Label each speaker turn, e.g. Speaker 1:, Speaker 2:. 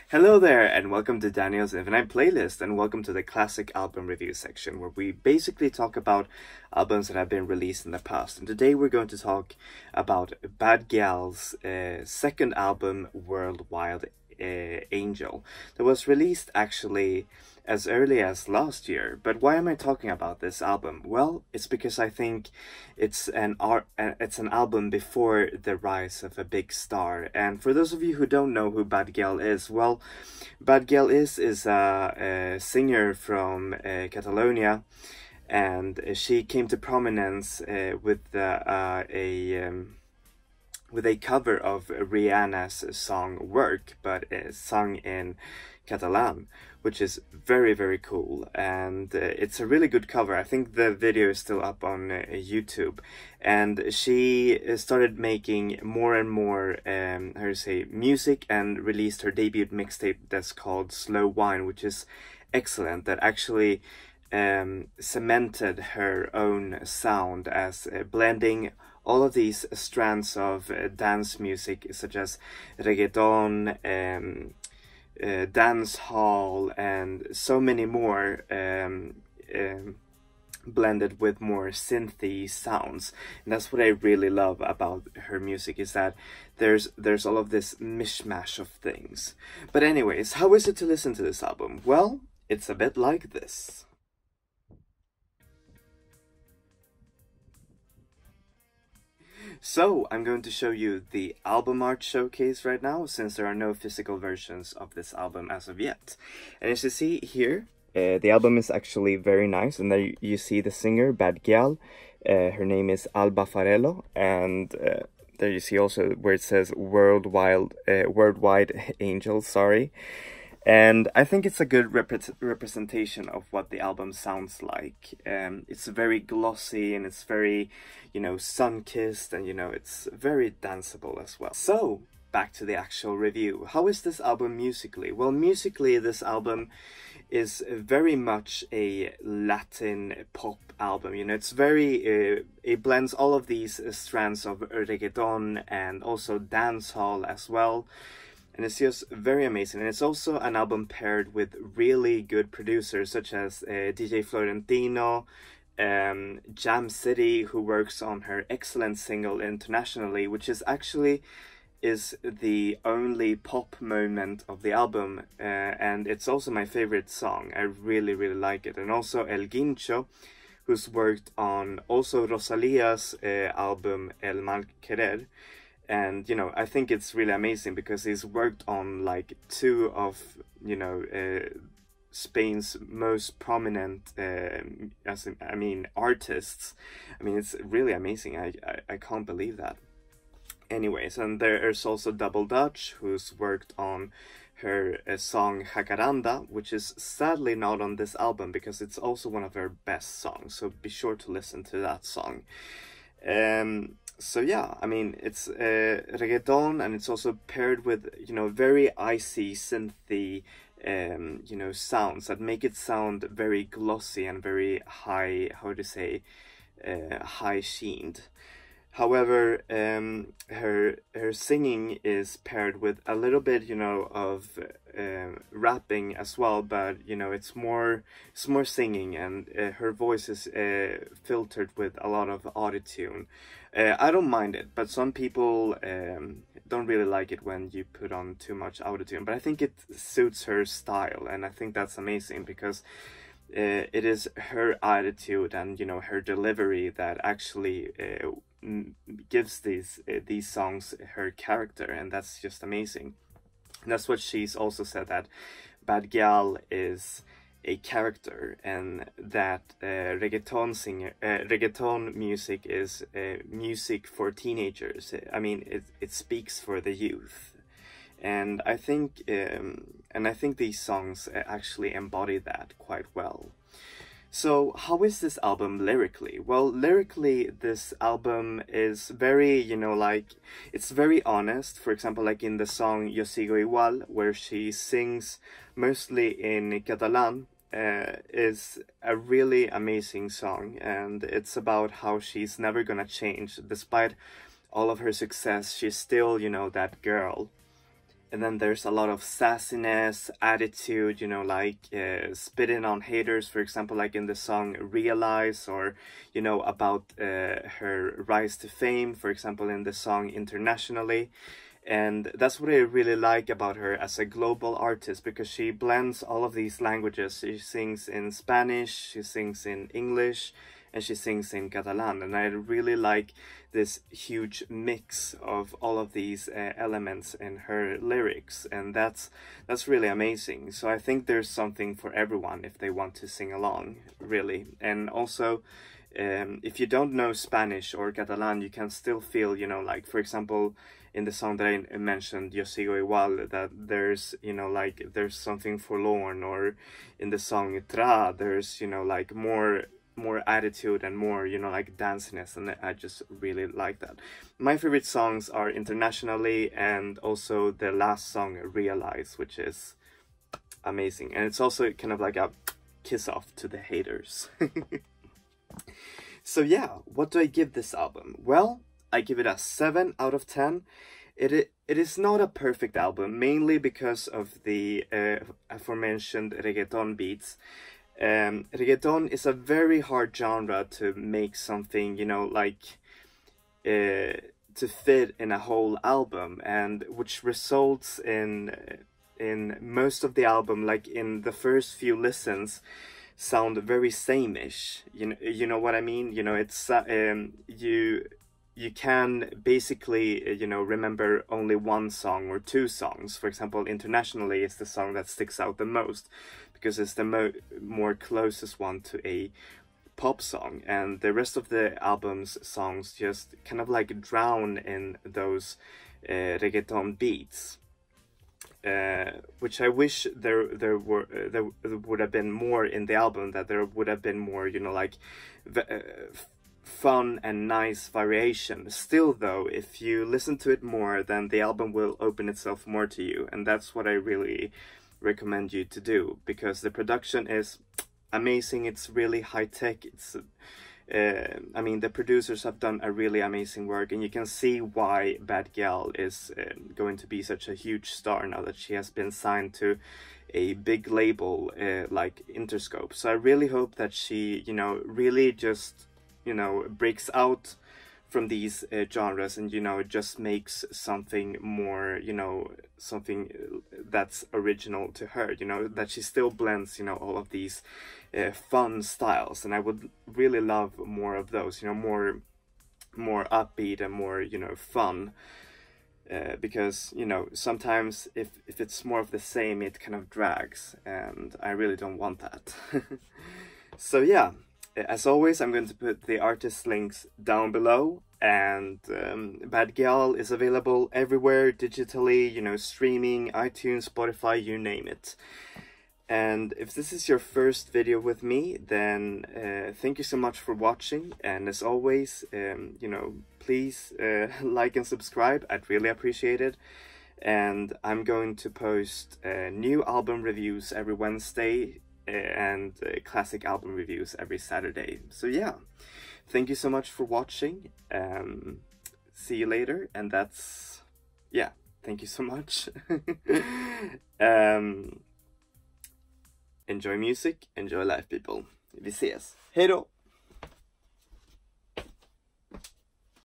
Speaker 1: Hello there, and welcome to Daniel's Infinite Playlist, and welcome to the classic album review section, where we basically talk about albums that have been released in the past. And today we're going to talk about Bad Gyal's second album, Worldwide Angel, that was released actually as early as last year. But why am I talking about this album? Well, it's because I think it's an album before the rise of a big star. And for those of you who don't know who Bad Gyal is, well, Bad Gyal is a singer from Catalonia, and she came to prominence with a cover of Rihanna's song Work, but sung in Catalan, which is very, very cool. And it's a really good cover. I think the video is still up on YouTube. And she started making more and more, music, and released her debut mixtape that's called Slow Wine, which is excellent. That actually cemented her own sound as blending all of these strands of dance music, such as reggaeton, dance hall, and so many more, blended with more synthy sounds. And that's what I really love about her music, is that there's all of this mishmash of things. But anyways, how is it to listen to this album? Well, it's a bit like this. So, I'm going to show you the album art showcase right now, since there are no physical versions of this album as of yet. And as you see here, the album is actually very nice, and there you see the singer, Bad Gyal. Her name is Alba Farello, and there you see also where it says Worldwide Angel, sorry. And I think it's a good representation of what the album sounds like. It's very glossy, and it's very, sun-kissed, and, it's very danceable as well. So, back to the actual review. How is this album musically? Well, musically, this album is very much a Latin pop album. It's very, it blends all of these strands of reggaeton and also dancehall as well. And it's just very amazing. And it's also an album paired with really good producers, such as DJ Florentino, Jam City, who works on her excellent single Internationally, which is actually the only pop moment of the album. And it's also my favorite song. I really, really like it. And also El Guincho, who's worked on also Rosalia's album El Mal Querer. And, I think it's really amazing because he's worked on like two of, Spain's most prominent, artists. It's really amazing. I can't believe that. Anyways, and there's also Double Dutch, who's worked on her song Jacaranda, which is sadly not on this album because it's also one of her best songs. So be sure to listen to that song. So yeah, it's reggaeton, and it's also paired with, very icy, synthy, sounds that make it sound very glossy and very high, high-sheened. However, her singing is paired with a little bit, of rapping as well, but it's more singing, and her voice is filtered with a lot of autotune. I don't mind it, but some people don't really like it when you put on too much autotune. But I think it suits her style, and I think that's amazing because it is her attitude and her delivery that actually gives these songs her character, and that's just amazing. And that's what she's also said, that Bad Gyal is a character, and that reggaeton music is music for teenagers. It speaks for the youth, and I think these songs actually embody that quite well. So, how is this album lyrically? Well, lyrically, this album is very, it's very honest. For example, like in the song Yo Sigo Igual, where she sings mostly in Catalan, is a really amazing song. And it's about how she's never gonna change. Despite all of her success, she's still, that girl. And then there's a lot of sassiness, attitude, you know, like spitting on haters, for example, like in the song Realize, or, you know, about her rise to fame, for example, in the song Internationally. And that's what I really like about her as a global artist, because she blends all of these languages. She sings in Spanish, she sings in English, and she sings in Catalan. And I really like this huge mix of all of these elements in her lyrics, and that's really amazing. So I think there's something for everyone if they want to sing along, really. And also, if you don't know Spanish or Catalan, you can still feel, you know, like, for example, in the song that I mentioned, Yo Sigo Igual, that there's, you know, like, there's something forlorn, or in the song Tra, there's, you know, like, more attitude and more, you know, like, danciness, and I just really like that. My favorite songs are Internationally, and also the last song, Realize, which is amazing. And it's also kind of like a kiss off to the haters. So yeah, what do I give this album? Well, I give it a 7 out of 10. It is not a perfect album, mainly because of the aforementioned reggaeton beats. Reggaeton is a very hard genre to make something, you know, like, to fit in a whole album, and which results in most of the album, like in the first few listens, sound very same-ish. You know what I mean? You know, it's you can basically, you know, remember only one song or two songs. For example, Internationally is the song that sticks out the most, because it's the more closest one to a pop song, and the rest of the album's songs just kind of like drown in those reggaeton beats. Which I wish there would have been more in the album, that there would have been more, you know, like, fun and nice variation. Still though, if you listen to it more, then the album will open itself more to you, and that's what I really recommend you to do, because the production is amazing. It's really high-tech. It's I mean, the producers have done a really amazing work, and you can see why Bad Gyal is going to be such a huge star now that she has been signed to a big label like Interscope. So I really hope that she, you know, really just, you know, breaks out from these genres, and, you know, just makes something more, you know, something that's original to her, you know, that she still blends, you know, all of these fun styles. And I would really love more of those, you know, more upbeat and more, you know, fun, because, you know, sometimes if it's more of the same, it kind of drags, and I really don't want that. So yeah, as always, I'm going to put the artist links down below, and Bad Gyal is available everywhere digitally, you know, streaming, iTunes, Spotify, you name it. And if this is your first video with me, then thank you so much for watching, and as always, you know, please like and subscribe. I'd really appreciate it. And I'm going to post new album reviews every Wednesday, and classic album reviews every Saturday. So yeah, thank you so much for watching. See you later, and that's, yeah, thank you so much. Enjoy music, enjoy life, people. Vi ses. Hej då!